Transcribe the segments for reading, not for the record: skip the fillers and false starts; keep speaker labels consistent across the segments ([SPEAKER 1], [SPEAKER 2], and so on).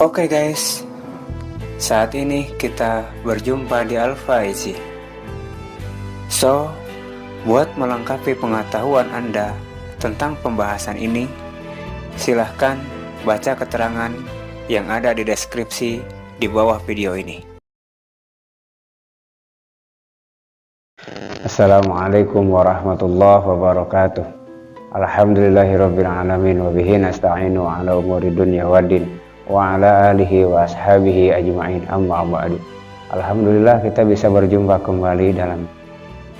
[SPEAKER 1] Oke guys, saat ini kita berjumpa di Al-Faizi. So, buat melengkapi pengetahuan Anda tentang pembahasan ini, silahkan baca keterangan yang ada di deskripsi di bawah video ini.
[SPEAKER 2] Assalamualaikum warahmatullahi wabarakatuh. Alhamdulillahirabbil alamin wa bihi nasta'inu ala umuri dunya waddin wa ala alihi wa ashabihi ajma'in, amma ba'du. Alhamdulillah kita bisa berjumpa kembali dalam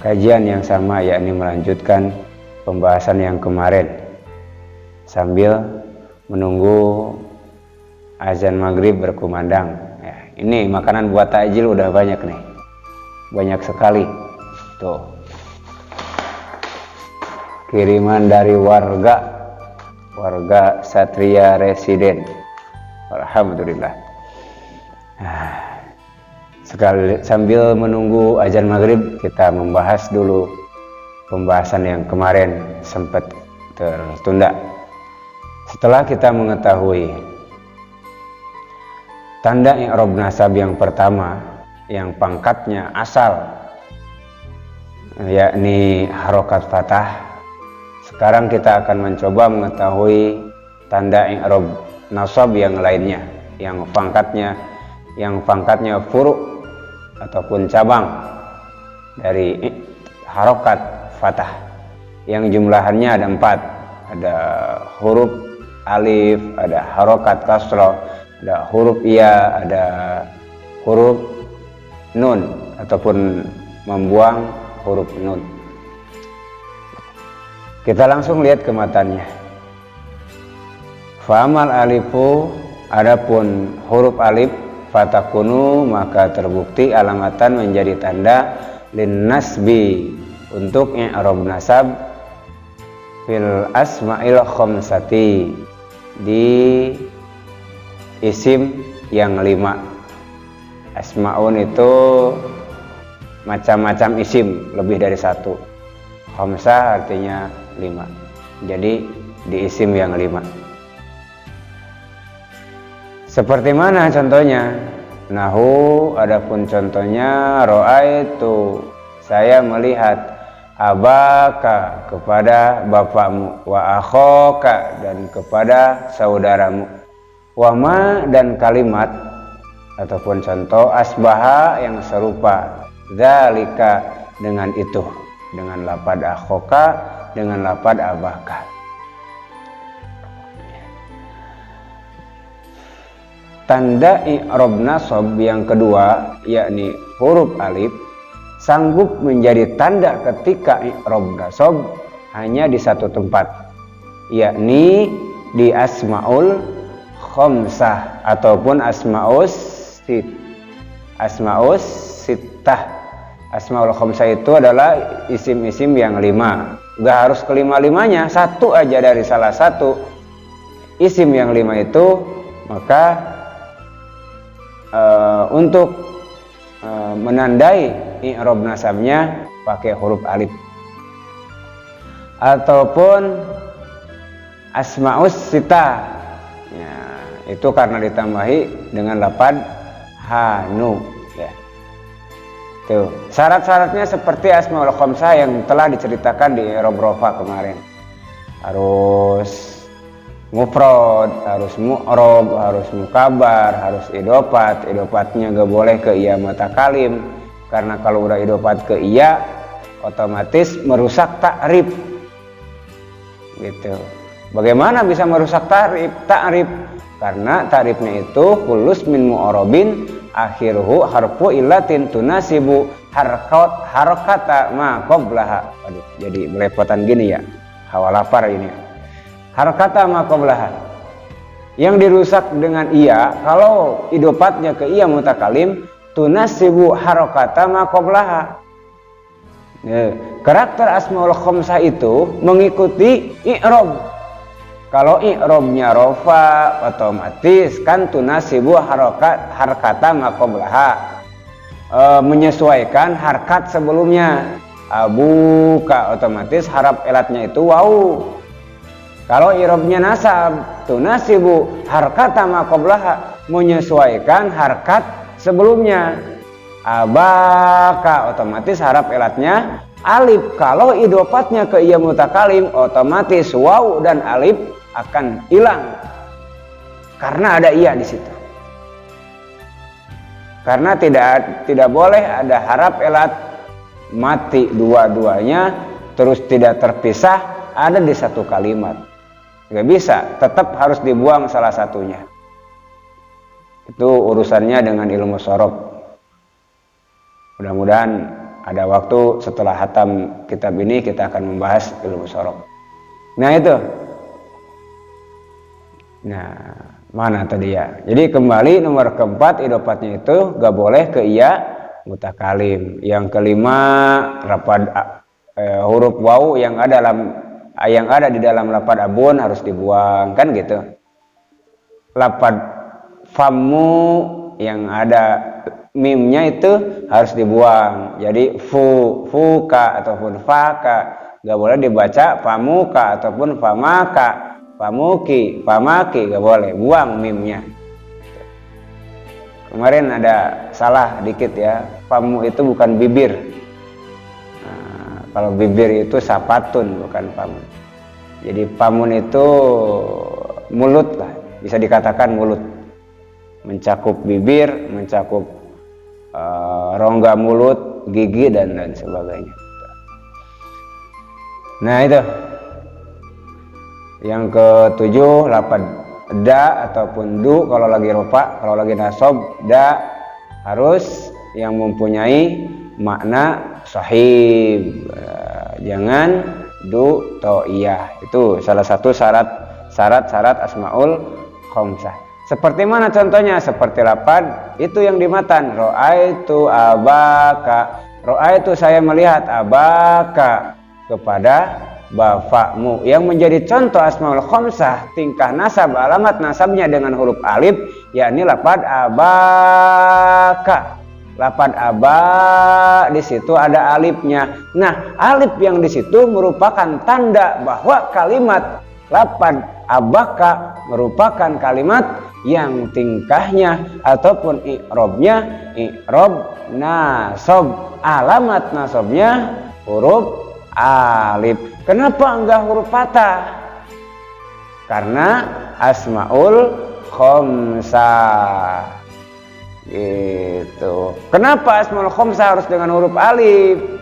[SPEAKER 2] kajian yang sama, yakni melanjutkan pembahasan yang kemarin sambil menunggu azan maghrib berkumandang. Ini makanan buat takjil udah banyak nih, banyak sekali tuh, kiriman dari warga Satria Residen. Alhamdulillah. Sekali sambil menunggu azan maghrib, kita membahas dulu pembahasan yang kemarin sempat tertunda. Setelah kita mengetahui tanda i'rab nasab yang pertama, yang pangkatnya asal, yakni harokat fathah, sekarang kita akan mencoba mengetahui tanda i'rab nasab yang lainnya, yang pangkatnya furu' ataupun cabang dari harokat fathah, yang jumlahannya ada 4. Ada huruf alif, ada harokat kasrah, ada huruf ya, ada huruf nun ataupun membuang huruf nun. Kita langsung lihat ke matanya. Fa'amal alifu, adapun huruf alif, fatakunu, maka terbukti alamatan menjadi tanda lin nasbi, untuk i'rab nasab, fil asma'il khamsati, di isim yang 5. Asma'un itu macam-macam isim, lebih dari 1. Khamsah artinya 5, jadi di isim yang 5. Seperti mana contohnya? Nahu, adapun contohnya, ro'aitu, saya melihat, abaka, kepada bapakmu, wa akhoka, dan kepada saudaramu, wa ma, dan kalimat ataupun contoh asbaha yang serupa, dzalika, dengan itu, dengan lafadz akhoka, dengan lafadz abaka. Tanda i'rab nasab yang kedua, yakni huruf alif, sanggup menjadi tanda ketika i'rab nasab hanya di satu tempat, yakni di asmaul khamsah ataupun asmaus sittah. Asmaul khamsah itu adalah isim-isim yang 5. Gak harus kelima-limanya, satu aja dari salah satu isim yang 5 itu, maka untuk menandai i'rab nasabnya pakai huruf alif. Ataupun asmaus sittah, ya, itu karena ditambahi dengan lafadz hanu, ya. Tuh, syarat-syaratnya seperti asmaul khamsah yang telah diceritakan di i'rab rofa kemarin. Harus mufrad, harus mu'rab, harus mukabar, harus idofat. Idopatnya gak boleh ke iya mutakalim, karena kalau udah idofat ke iya otomatis merusak ta'rif gitu. Bagaimana bisa merusak ta'rif? Karena ta'rifnya itu kulus min mu'rabin akhiruhu harfu illatin tunasibu harakata ma qablaha. Aduh, jadi belepotan gini ya, hawa lapar ini. Harakata ma qablaha, yang dirusak dengan iya, kalau idopatnya ke iya mutakalim, tunasibu harakata ma qablaha. Karakter asmaul khamsah itu mengikuti i'rab. Kalau i'rabnya rofa, otomatis kan tunasibu harakata ma qablaha, menyesuaikan harkat sebelumnya. Abuka, otomatis harap elatnya itu waw. Kalau i'rabnya nasab, tunasibu harkata ma qablaha, menyesuaikan harkat sebelumnya. Abaka otomatis haraf elatnya alif. Kalau idopatnya ke iya mutakalim, otomatis waw dan alif akan hilang karena ada iya di situ. Karena tidak boleh ada haraf elat mati dua-duanya terus tidak terpisah ada di satu kalimat. Nggak bisa, tetap harus dibuang salah satunya. Itu urusannya dengan ilmu sorof. Mudah-mudahan ada waktu setelah hatam kitab ini kita akan membahas ilmu sorof. Nah itu. Nah mana tadi ya. Jadi kembali nomor keempat idopatnya itu gak boleh ke iya mutakalim. Yang kelima rapad huruf waw yang ada di dalam lapad abun harus dibuang, kan gitu. Lapad famu yang ada mimnya itu harus dibuang. Jadi fuka ataupun faka gak boleh dibaca famuka ataupun famaka, famuki, famaki gak boleh, buang mimnya. Kemarin ada salah dikit ya, famu itu bukan bibir. Kalau bibir itu sapatun, bukan pamun. Jadi pamun itu mulut lah, bisa dikatakan mulut. Mencakup bibir, mencakup rongga mulut, gigi dan sebagainya. Nah itu. Yang ketujuh, lapad da ataupun du kalau lagi rofa, kalau lagi nasob da harus yang mempunyai makna sahib, jangan du to iya. Itu salah satu syarat asmaul khamsah. Seperti mana contohnya? Seperti lapad itu yang di matan, ro'aitu abaka, ro'aitu saya melihat abaka kepada bapakmu. Yang menjadi contoh asmaul khamsah tingkah nasab alamat nasabnya dengan huruf alif, yakni lapad abaka. Lapad aba di situ ada alifnya. Nah, alif yang di situ merupakan tanda bahwa kalimat lapad abaka merupakan kalimat yang tingkahnya ataupun i'rabnya i'rab nasab. Alamat nasabnya huruf alif. Kenapa enggak huruf fathah? Karena asmaul khamsah. Gitu. Kenapa asmaul khamsah harus dengan huruf alif?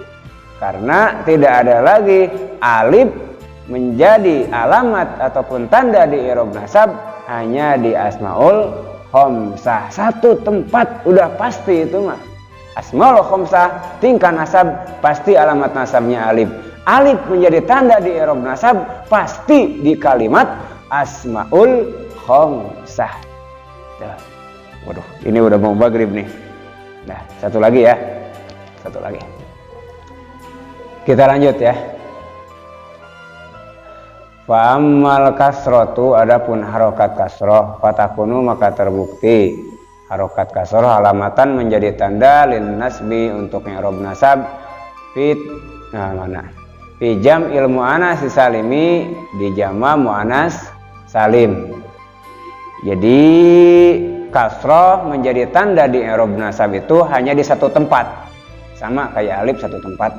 [SPEAKER 2] Karena tidak ada lagi alif menjadi alamat ataupun tanda di i'rab nasab hanya di asmaul khamsah. Satu tempat udah pasti itu mah. Asmaul khamsah tingkah nasab pasti alamat nasabnya alif. Alif menjadi tanda di i'rab nasab pasti di kalimat asmaul khamsah. Waduh, ini udah mau maghrib nih. Nah, satu lagi ya. Satu lagi. Kita lanjut ya. Fa'ammal kasrotu, adapun harokat kasroh, fatakunu maka terbukti harokat kasroh alamatan menjadi tanda lin nasbi untuk i'rab nasab fit fi jam'il mu'annas salimi di jama mu'annas salim. Jadi kasroh menjadi tanda di i'rab nasab itu hanya di satu tempat, sama kayak alif satu tempat.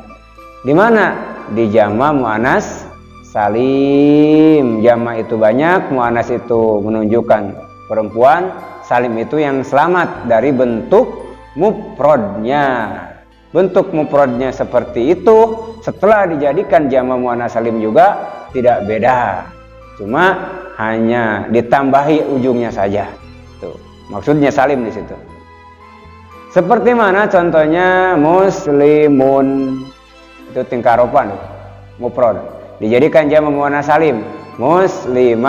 [SPEAKER 2] Di mana? Di jama mu'annas salim. Jama itu banyak, mu'annas itu menunjukkan perempuan, salim itu yang selamat dari bentuk mufradnya. Bentuk mufradnya seperti itu setelah dijadikan jama mu'annas salim juga tidak beda, cuma hanya ditambahi ujungnya saja. Tuh, maksudnya salim di situ. Seperti mana contohnya? Muslimun itu tingkah ropan mufrad dijadikan jama mu'annas salim muslimatun.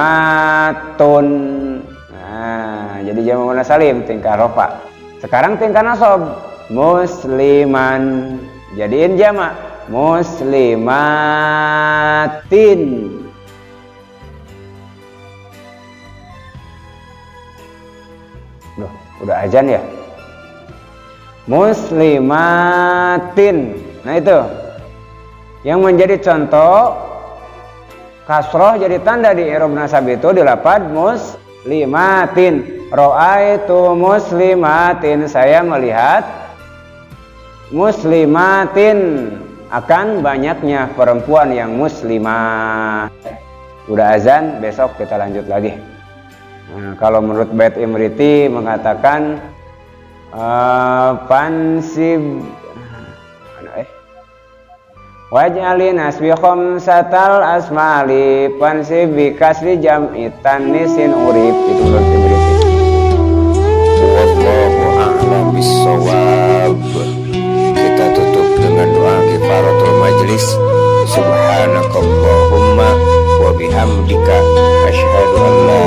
[SPEAKER 2] Nah, jadi jama mu'annas salim tingkah rofa. Sekarang tingkah nasab musliman, jadiin jama muslimatin. Loh, udah azan ya? Muslimatin. Nah itu yang menjadi contoh kasroh jadi tanda di i'rab nasab itu di lafadz muslimatin. Ra'aitu muslimatin, saya melihat muslimatin, akan banyaknya perempuan yang muslimah. Udah azan, besok kita lanjut lagi. Nah, kalau menurut Bait Imriti mengatakan pansib waj'alin asbi khamsatal asmali pansib bi kasri jam'i tanisin urib. Itu menurut Imriti.
[SPEAKER 1] Wallahu a'lam bissawab. Kita tutup dengan doa kifaratul majlis. Subhanakallahumma wa bihamdika asyhadu an la